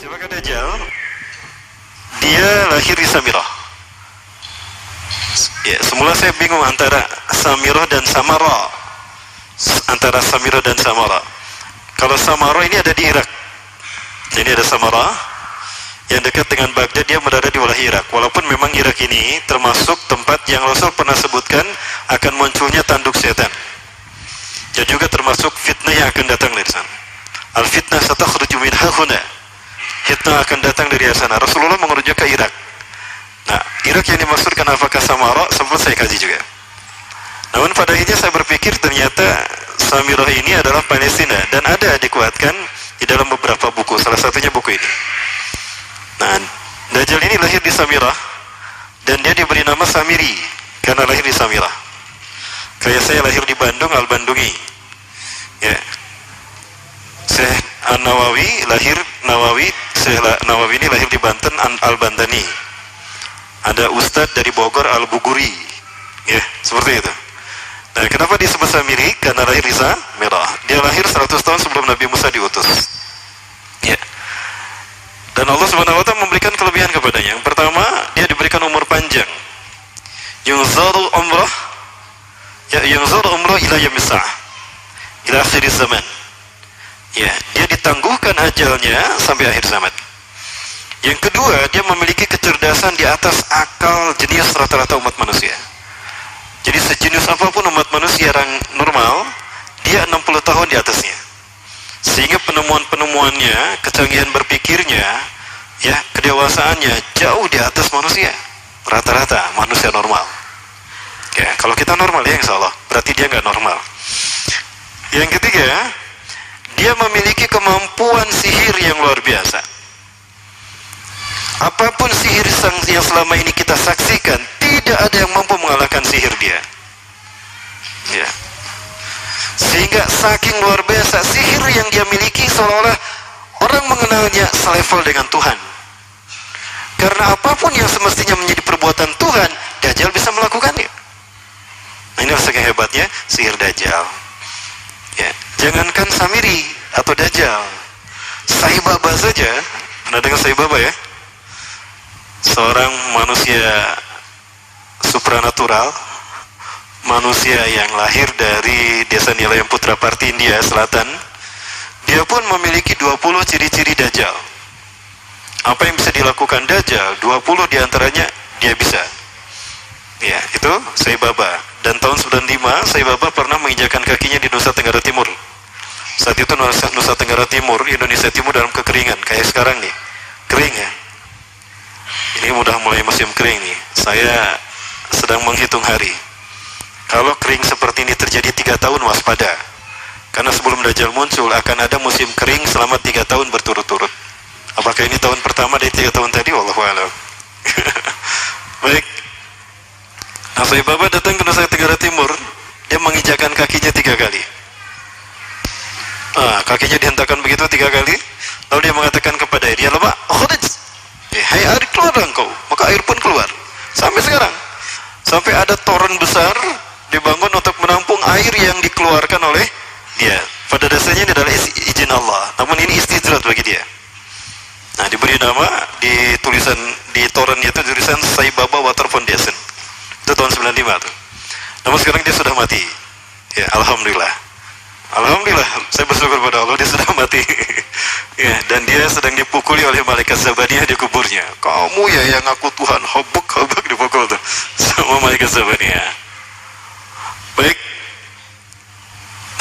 Siapakah Dajjal? Dia lahir di Samirah. Ya, semula saya bingung antara Samirah dan Samara. Antara Samirah dan Samara. Kalau Samara ini ada di Irak. Jadi ada Samara yang dekat dengan Baghdad, dia berada di wilayah Irak. Walaupun memang Irak ini termasuk tempat yang Rasul pernah sebutkan akan munculnya tanduk setan. Dan juga termasuk fitnah yang akan datang dari sana. Al-fitnah satakhruju min hahuna. Fitnah akan datang dari sana. Rasulullah mengerujuk ke Irak. Nah, Irak yang dimaksudkan apakah Samara? Sempat saya kaji juga. Namun pada akhirnya saya berpikir ternyata Samirah ini adalah Palestina, dan ada dikuatkan di dalam beberapa buku. Salah satunya buku ini. Nah, Dajjal ini lahir di Samirah dan dia diberi nama Samiri karena lahir di Samirah. Kayak saya lahir di Bandung, Al-Bandungi. Ya. Syekh An-Nawawi lahir Nawawi, Syekh Nawawi ini lahir di Banten, Al-Bantani. Ada Ustadz dari Bogor, Al-Buguri. Ya, seperti itu. Nah, kenapa disebut Samiri? Karena lahir di Samirah. Dia lahir 100 tahun sebelum Nabi Musa diutus. Ya. Dan Allah Subhanahu wa taala memberikan kelebihan kepadanya. Yang pertama, dia diberikan umur panjang. Yunzaru umrah, ya yunzaru umrah ila yaumis sa'ah. Ila akhir zaman. Ya, dia ditangguhkan ajalnya sampai akhir zaman. Yang kedua, dia memiliki kecerdasan di atas akal jenius rata-rata umat manusia. Jadi sejenius apapun umat manusia yang normal, dia 60 tahun di atasnya. Sehingga penemuan-penemuannya, kecanggihan berpikirnya, ya, kedewasaannya jauh di atas manusia. Rata-rata manusia normal. Ya, kalau kita normal ya insya Allah, berarti dia nggak normal. Yang ketiga, dia memiliki kemampuan sihir yang luar biasa. Apapun sihir yang selama ini kita saksikan, tidak ada yang mampu mengalahkan sihir dia. Ya. Sehingga saking luar biasa sihir yang dia miliki, seolah-olah orang mengenalnya selevel dengan Tuhan. Karena apapun yang semestinya menjadi perbuatan Tuhan, Dajjal bisa melakukannya. Nah, ini saking hebatnya sihir Dajjal. Ya. Jangankan Samiri atau Dajjal, Sai Baba saja. Pernah dengar Sai Baba ya? Seorang manusia supranatural, manusia yang lahir dari desa Nilayam Putraparti, India Selatan. Dia pun memiliki 20 ciri-ciri Dajjal. Apa yang bisa dilakukan Dajjal, 20 diantaranya dia bisa. Ya, itu Sai Baba. Dan tahun 95, Sai Baba pernah menginjakan kakinya di Nusa Tenggara Timur. Saat itu Nusa Tenggara Timur, Indonesia Timur dalam kekeringan, kayak sekarang nih, kering ya. Ini udah mulai musim kering nih. Saya sedang menghitung hari. Kalau kering seperti ini terjadi 3 tahun, waspada. Karena sebelum Dajjal muncul akan ada musim kering selama 3 tahun berturut-turut. Apakah ini tahun pertama dari 3 tahun tadi? Wallahu a'lam. Baik. Nah, Sai Baba datang ke Nusa Tenggara Timur. Dia menginjakan kakinya 3 kali. Kakinya dihentakkan begitu 3 kali. Lalu dia mengatakan kepada air, "Ya lama, khuruj." Hai air, keluar engkau. Maka air pun keluar. Sampai sekarang. Sampai ada toren besar dibangun untuk menampung air yang dikeluarkan oleh dia. Pada dasarnya ini adalah izin Allah. Namun ini istidrat bagi dia. Nah, diberi nama di tulisan di torennya itu tulisan Sai Baba Water Foundation. Itu tahun 95 tuh. Namun sekarang dia sudah mati. Ya, alhamdulillah. Alhamdulillah, saya bersyukur pada Allah dia sudah mati. Ya, dan dia sedang dipukuli oleh malaikat Zabaniyah di kuburnya. Kamu ya yang ngaku Tuhan, hobok dipukul tuh sama malaikat Zabaniyah. Baik.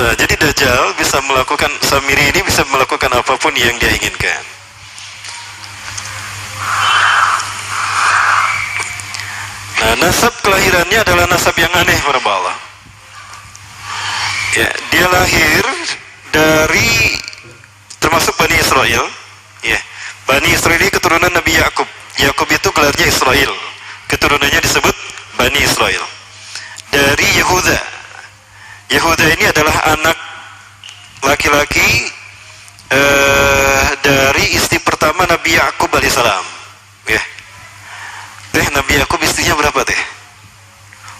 Nah, jadi Dajjal bisa melakukan, Samiri ini bisa melakukan apapun yang dia inginkan. Nah, nasab kelahirannya adalah nasab yang aneh para Allah. Ya, dia lahir dari termasuk Bani Israel. Ya, Bani Israel ini keturunan Nabi Yakub. Yakub itu gelarnya Israel. Keturunannya disebut Bani Israel. Dari Yehuda. Yehuda ini adalah anak laki-laki dari istri pertama Nabi Yakub alaihissalam. Ya. Nabi Yakub istrinya berapa teh?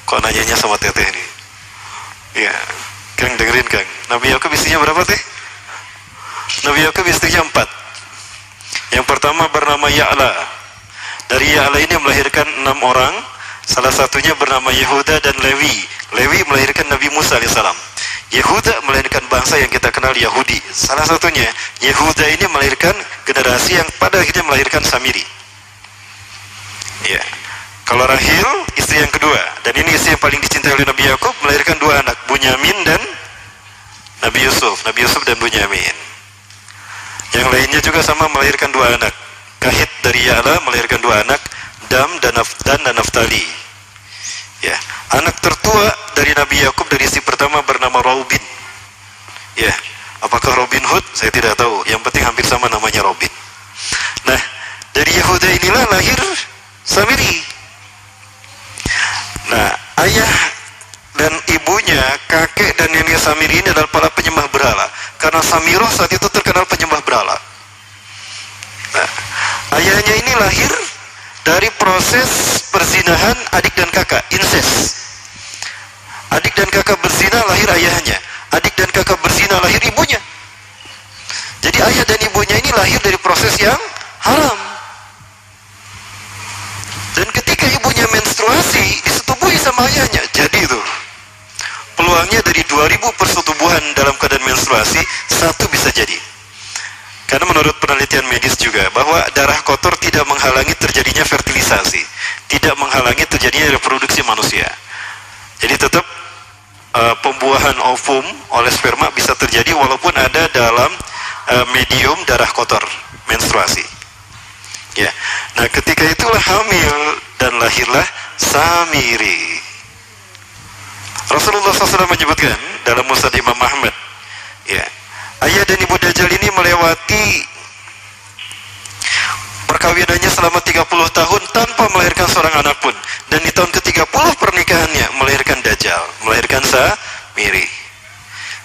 Kok nanyanya sama teteh nih? Ya. Kang dengerin Kang, Nabi Yakub istrinya berapa teh? Nabi Yakub istrinya 4. Yang pertama bernama Ya'la. Dari Ya'la ini melahirkan 6 orang. Salah satunya bernama Yehuda dan Lewi. Lewi melahirkan Nabi Musa alaihissalam. Yehuda melahirkan bangsa yang kita kenal Yahudi. Salah satunya Yehuda ini melahirkan generasi yang pada akhirnya melahirkan Samiri. Ya. Kalau Rahil istri yang kedua, dan ini istri yang paling dicintai oleh Nabi Yakub, melahirkan 2 anak, Bunyamin dan Nabi Yusuf. Nabi Yusuf dan Bunyamin. Yang lainnya juga sama melahirkan 2 anak. Kahit dari Ya'la melahirkan 2 anak, Dam dan Naftali. Ya, anak tertua dari Nabi Yakub dari istri pertama bernama Raubin. Ya, apakah Robin Hood? Saya tidak tahu. Yang penting hampir sama namanya Robin. Nah, dari Yehuda inilah lahir Samiri. Nah, ayah dan ibunya, kakek dan nenek Samiri ini adalah para penyembah berhala. Karena Samiroh saat itu terkenal penyembah berhala. Nah, ayahnya ini lahir dari proses perzinahan adik dan kakak, incest. Adik dan kakak berzina, lahir ayahnya. Adik dan kakak berzina, lahir ibunya. Jadi ayah dan ibunya ini lahir dari proses yang haram. Dan ketika ibunya menstruasi, disetubuhi sama ayahnya. Jadi itu peluangnya dari 2000 persetubuhan dalam keadaan menstruasi, 1 bisa jadi. Karena menurut penelitian medis juga, bahwa darah kotor tidak menghalangi terjadinya fertilisasi, tidak menghalangi terjadinya reproduksi manusia. Jadi tetap pembuahan ovum oleh sperma bisa terjadi walaupun ada dalam medium darah kotor, menstruasi. Ya, nah ketika itulah hamil dan lahirlah Samiri. Rasulullah SAW menyebutkan dalam Musnad Imam Ahmad, ya, ayah dan ibu Dajjal ini melewati perkawinannya selama 30 tahun tanpa melahirkan seorang anak pun. Dan di tahun ke-30 pernikahannya melahirkan Dajjal, melahirkan Samiri.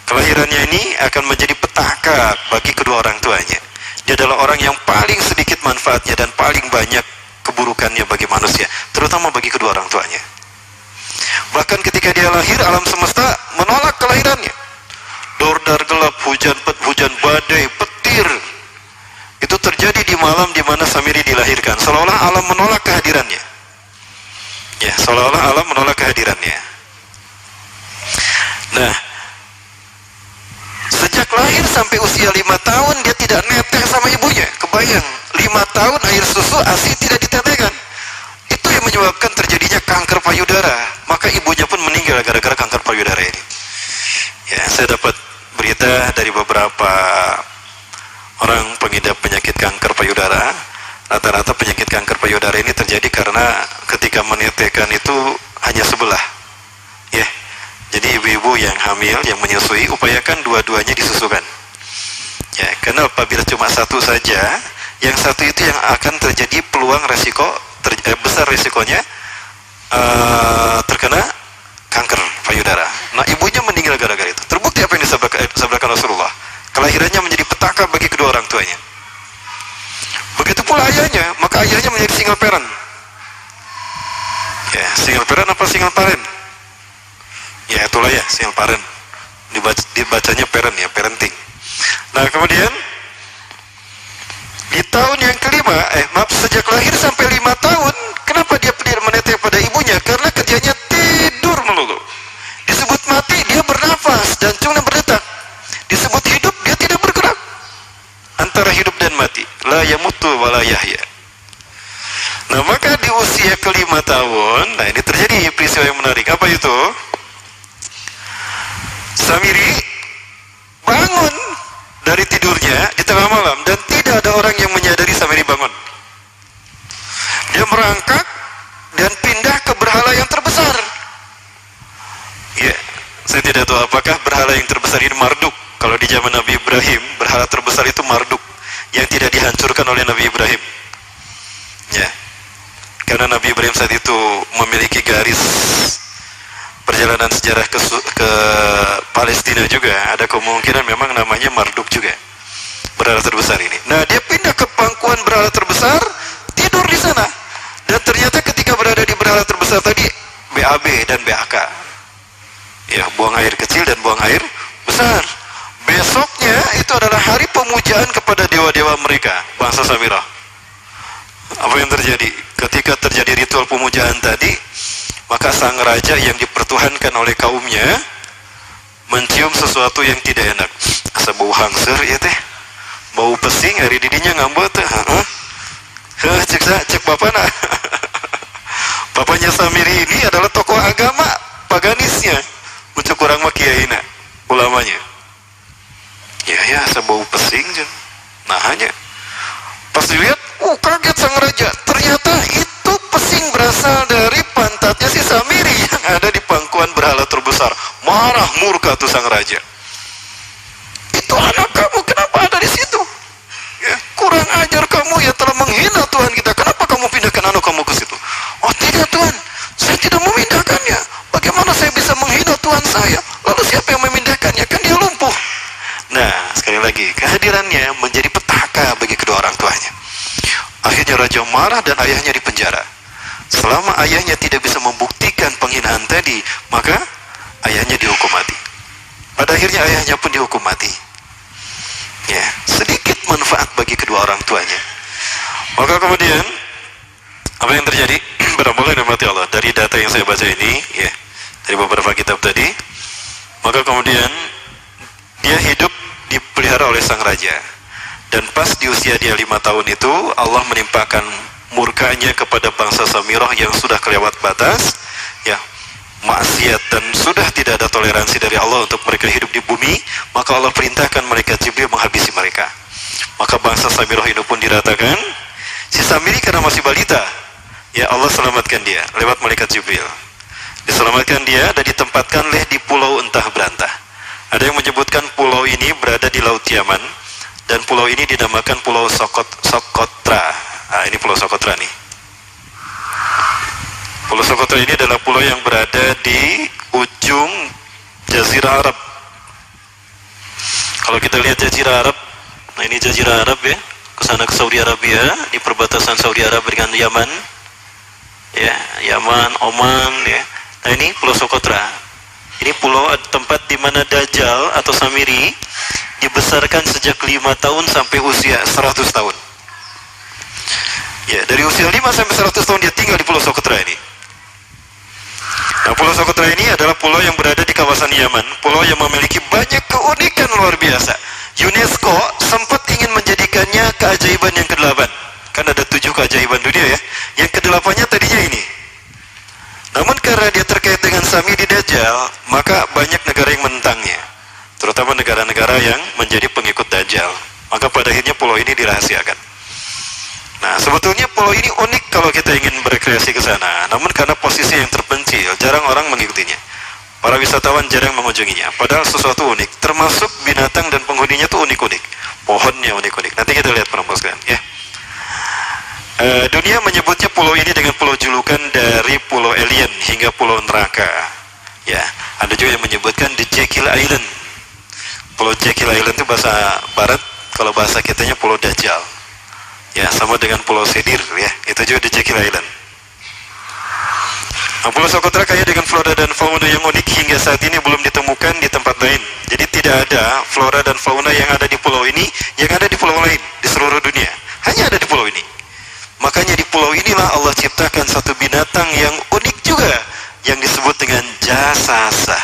Kelahirannya ini akan menjadi petaka bagi kedua orang tuanya. Dia adalah orang yang paling sedikit manfaatnya dan paling banyak keburukannya bagi manusia, terutama bagi kedua orang tuanya. Bahkan ketika dia lahir, alam semesta menolak kelahirannya. Dordar gelap, hujan badai, petir. Itu terjadi di malam di mana Samiri dilahirkan. Seolah-olah alam menolak kehadirannya. Ya, seolah-olah alam menolak kehadirannya. Nah, sejak lahir sampai usia 5 tahun dia tidak netek sama ibunya. Kebayang, 5 tahun air susu ASI tidak ditetehkan. Itu yang menyebabkan terjadinya kanker payudara. Maka ibunya pun meninggal gara-gara kanker payudara ini. Ya, saya dapat berita dari beberapa orang pengidap penyakit kanker payudara. Rata-rata penyakit kanker payudara ini terjadi karena ketika menetehkan itu hanya sebelah. Ya. Jadi ibu-ibu yang hamil, yang menyusui, upayakan dua-duanya disusukan. Ya, karena apabila cuma satu saja, yang satu itu yang akan terjadi peluang resiko besar resikonya terkena kanker payudara. Nah, ibunya meninggal gara-gara itu. Terbukti apa yang disabdakan Rasulullah. Kelahirannya menjadi petaka bagi kedua orang tuanya. Begitu pula ayahnya, maka ayahnya menjadi single parent. Ya, single parent apa single parent? Ya itulah ya, single parent. Dibacanya parent ya, parenting. Nah kemudian di tahun yang kelima, sejak lahir sampai 5 tahun, kenapa dia tidak menetek pada ibunya? Karena kerjanya tidur melulu. Disebut mati, dia bernafas dan cuma berdetak. Disebut hidup, dia tidak bergerak. Antara hidup dan mati. La yamutu wa la yahya. Nah maka di usia ke-5 tahun, nah ini terjadi peristiwa yang menarik. Apa itu? Samiri bangun dari tidurnya di tengah malam dan tidak ada orang yang menyadari Samiri bangun. Dia merangkak dan pindah ke berhala yang terbesar. Ya, saya tidak tahu apakah berhala yang terbesar ini Marduk. Kalau di zaman Nabi Ibrahim, berhala terbesar itu Marduk yang tidak dihancurkan oleh Nabi Ibrahim. Ya, karena Nabi Ibrahim saat itu memiliki garis perjalanan sejarah ke Palestina juga, ada kemungkinan memang namanya Marduk juga, berhala terbesar ini. Nah, dia pindah ke pangkuan berhala terbesar, tidur di sana, dan ternyata ketika berada di berhala terbesar tadi, BAB dan BAK, ya, buang air kecil dan buang air besar. Besoknya itu adalah hari pemujaan kepada dewa-dewa mereka, bangsa Samirah. Apa yang terjadi? Ketika terjadi ritual pemujaan tadi, maka sang raja yang dipertuhankan oleh kaumnya mencium sesuatu yang tidak enak. Asa bau hangser ya teh, bau pesing hari didinya ngambek teh. Cek bapana. Bapaknya Samiri ini adalah tokoh agama paganisnya. Untuk kurang mah kiaina, ulamanya. Ya asa bau pesing jen. Nah hanya pas dilihat, kaget sang raja. Ternyata itu pesing berasal dari pantatnya si Samiri yang ada di pangkuan berhala terbesar. Marah murka tuh sang raja. Itu anak kamu kenapa ada di situ? Ya, kurang ajar kamu ya, telah menghina Tuhan kita. Kenapa kamu pindahkan anak kamu ke situ? Oh tidak Tuhan, saya tidak memindahkannya. Bagaimana saya bisa menghina Tuhan saya? Lalu siapa yang memindahkannya? Kan dia lumpuh. Nah, sekali lagi, kehadirannya menjadi petaka bagi kedua orang tuanya. Akhirnya raja marah dan ayahnya dipenjara. Selama ayahnya tidak bisa membuktikan penghinaan tadi, maka ayahnya dihukum mati. Pada akhirnya ayahnya pun dihukum mati. Ya, sedikit manfaat bagi kedua orang tuanya. Maka kemudian apa yang terjadi? Berambil dari mati Allah. Dari data yang saya baca ini, ya, dari beberapa kitab tadi, maka kemudian dia hidup dipelihara oleh sang raja. Dan pas di usia dia 5 tahun itu, Allah menimpakan murkanya kepada bangsa Samirah yang sudah kelewat batas, ya, maksiat, dan sudah tidak ada toleransi dari Allah untuk mereka hidup di bumi. Maka Allah perintahkan malaikat Jibril menghabisi mereka. Maka bangsa Samirah ini pun diratakan. Si Samiri karena masih balita, ya Allah selamatkan dia lewat malaikat Jibril. Diselamatkan dia dan ditempatkanlah di pulau entah berantah. Ada yang menyebutkan pulau ini berada di Laut Yaman, dan pulau ini dinamakan Pulau Sokotra. Nah, ini Pulau Sokotra nih. Pulau Sokotra ini adalah pulau yang berada di ujung Jazirah Arab. Kalau kita lihat Jazirah Arab, nah ini Jazirah Arab ya, ke sana ke Saudi Arabia, di perbatasan Saudi Arabia dengan Yaman, ya, Yaman, Oman, ya. Nah ini Pulau Sokotra. Ini pulau tempat di mana Dajjal atau Samiri dibesarkan sejak 5 tahun sampai usia 100 tahun. Ya, dari usia 5 sampai 100 tahun dia tinggal di Pulau Sokotra ini. Nah, Pulau Sokotra ini adalah pulau yang berada di kawasan Yaman, pulau yang memiliki banyak keunikan luar biasa. UNESCO sempat ingin menjadikannya keajaiban yang ke-8. Kan ada 7 keajaiban dunia ya. Yang ke-8-nya tadinya ini. Namun karena dia terkait dengan Samiri Dajjal, maka banyak negara yang menentangnya, terutama negara-negara yang menjadi pengikut Dajjal. Maka pada akhirnya pulau ini dirahasiakan. Nah, sebetulnya pulau ini unik kalau kita ingin berkreasi ke sana. Namun karena posisi yang terpencil, jarang orang mengikutinya. Para wisatawan jarang mengunjunginya. Padahal sesuatu unik, termasuk binatang dan penghuninya tuh unik-unik. Pohonnya unik-unik. Nanti kita lihat penampakan, ya. Dunia menyebutnya pulau ini dengan pulau julukan dari pulau alien hingga pulau neraka. Ya, ada juga yang menyebutkan The Jekyll Island. Pulau Jekyll Island itu bahasa barat, kalau bahasa kitanya pulau Dajjal. Ya, sama dengan pulau Sedir ya, itu juga The Jekyll Island. Nah, Pulau Sokotra kaya dengan flora dan fauna yang unik hingga saat ini belum ditemukan di tempat lain. Jadi tidak ada flora dan fauna yang ada di pulau ini yang ada di pulau lain di seluruh dunia. Hanya ada di pulau ini. Makanya di pulau inilah Allah ciptakan satu binatang yang unik juga, yang disebut dengan jasasa.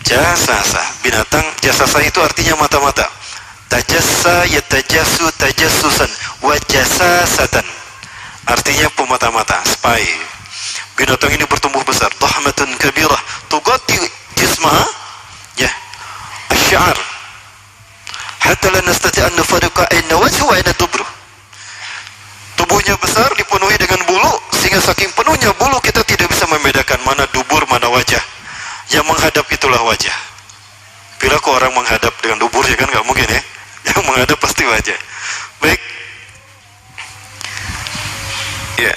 Jasasa, binatang jasasa itu artinya mata-mata. Tajassa yatajassu tajassusan wa jasasatan. Artinya pemata-mata, spy. Binatang ini bertumbuh besar, dhahmatun kabirah, tughatti jismaha, ya, asy'ar. Hatta la nastati' an nufariqa ayna wajhu wa ayna dubruh. Tubuhnya besar, dipenuhi dengan bulu, sehingga saking penuhnya bulu kita tidak bisa membedakan mana dubur, mana wajah. Yang menghadap itulah wajah. Bila kok orang menghadap dengan dubur, ya kan nggak mungkin ya. Yang menghadap pasti wajah. Baik. Ya.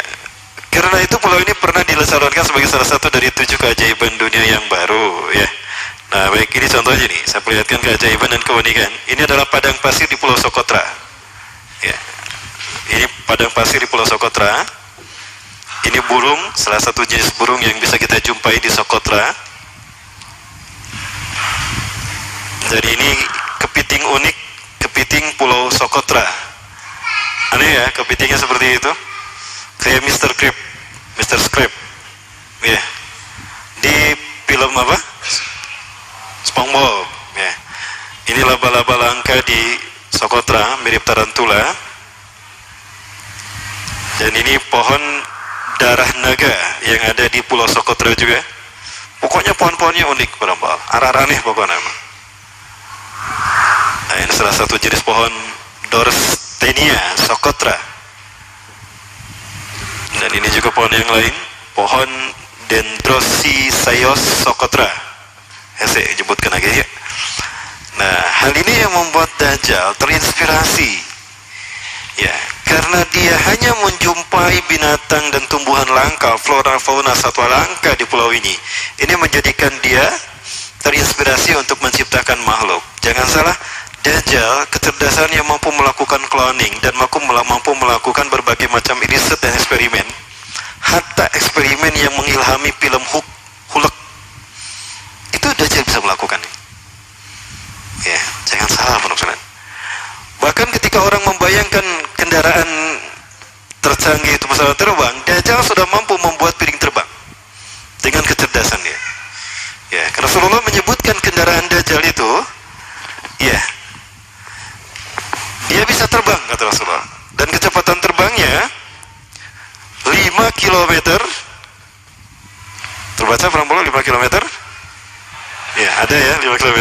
Karena itu pulau ini pernah dilestarikan sebagai salah satu dari 7 keajaiban dunia yang baru, ya. Nah, baik, ini contohnya nih. Saya perlihatkan keajaiban dan keunikan. Ini adalah padang pasir di Pulau Sokotra. Ya. Ini padang pasir di Pulau Sokotra. Ini burung, salah satu jenis burung yang bisa kita jumpai di Sokotra. Dan ini kepiting unik, kepiting kepiting Pulau Socotra. Aneh ya, kepitingnya seperti itu, kayak Mr. Crab, Mr. Crab, ya. Di film apa? SpongeBob, ya. Ini laba-laba langka di Socotra, mirip tarantula. Dan ini pohon darah naga yang ada di Pulau Socotra juga. Pokoknya pohon-pohonnya unik, berambal, arah-arah aneh pokoknya. Nah, ini salah satu jenis pohon Dorstenia Socotra. Dan ini juga pohon yang lain, pohon Dendrosicyos Socotra. Saya sebutkan lagi ya. Nah, hal ini yang membuat Dajjal terinspirasi, ya, karena dia hanya menjumpai binatang dan tumbuhan langka, flora fauna satwa langka di pulau ini. Ini menjadikan dia terinspirasi untuk menciptakan makhluk. Jangan salah, Dajjal kecerdasan yang mampu melakukan cloning dan mampu melakukan berbagai macam riset dan eksperimen. Hatta eksperimen yang mengilhami film Hulk itu Dajjal bisa melakukan. Ya, jangan salah penuh. Bahkan ketika orang membayangkan kendaraan tercanggih itu pesawat terbang, Dajjal sudah mampu membuat piring terbang dengan kecerdasan dia. Ya, Rasulullah menyebutkan kendaraan Dajjal itu, ya, dia bisa terbang, kata Rasulullah, dan kecepatan terbangnya 5 km. Terbaca berapa 5 km? Ya, ada ya 5 km.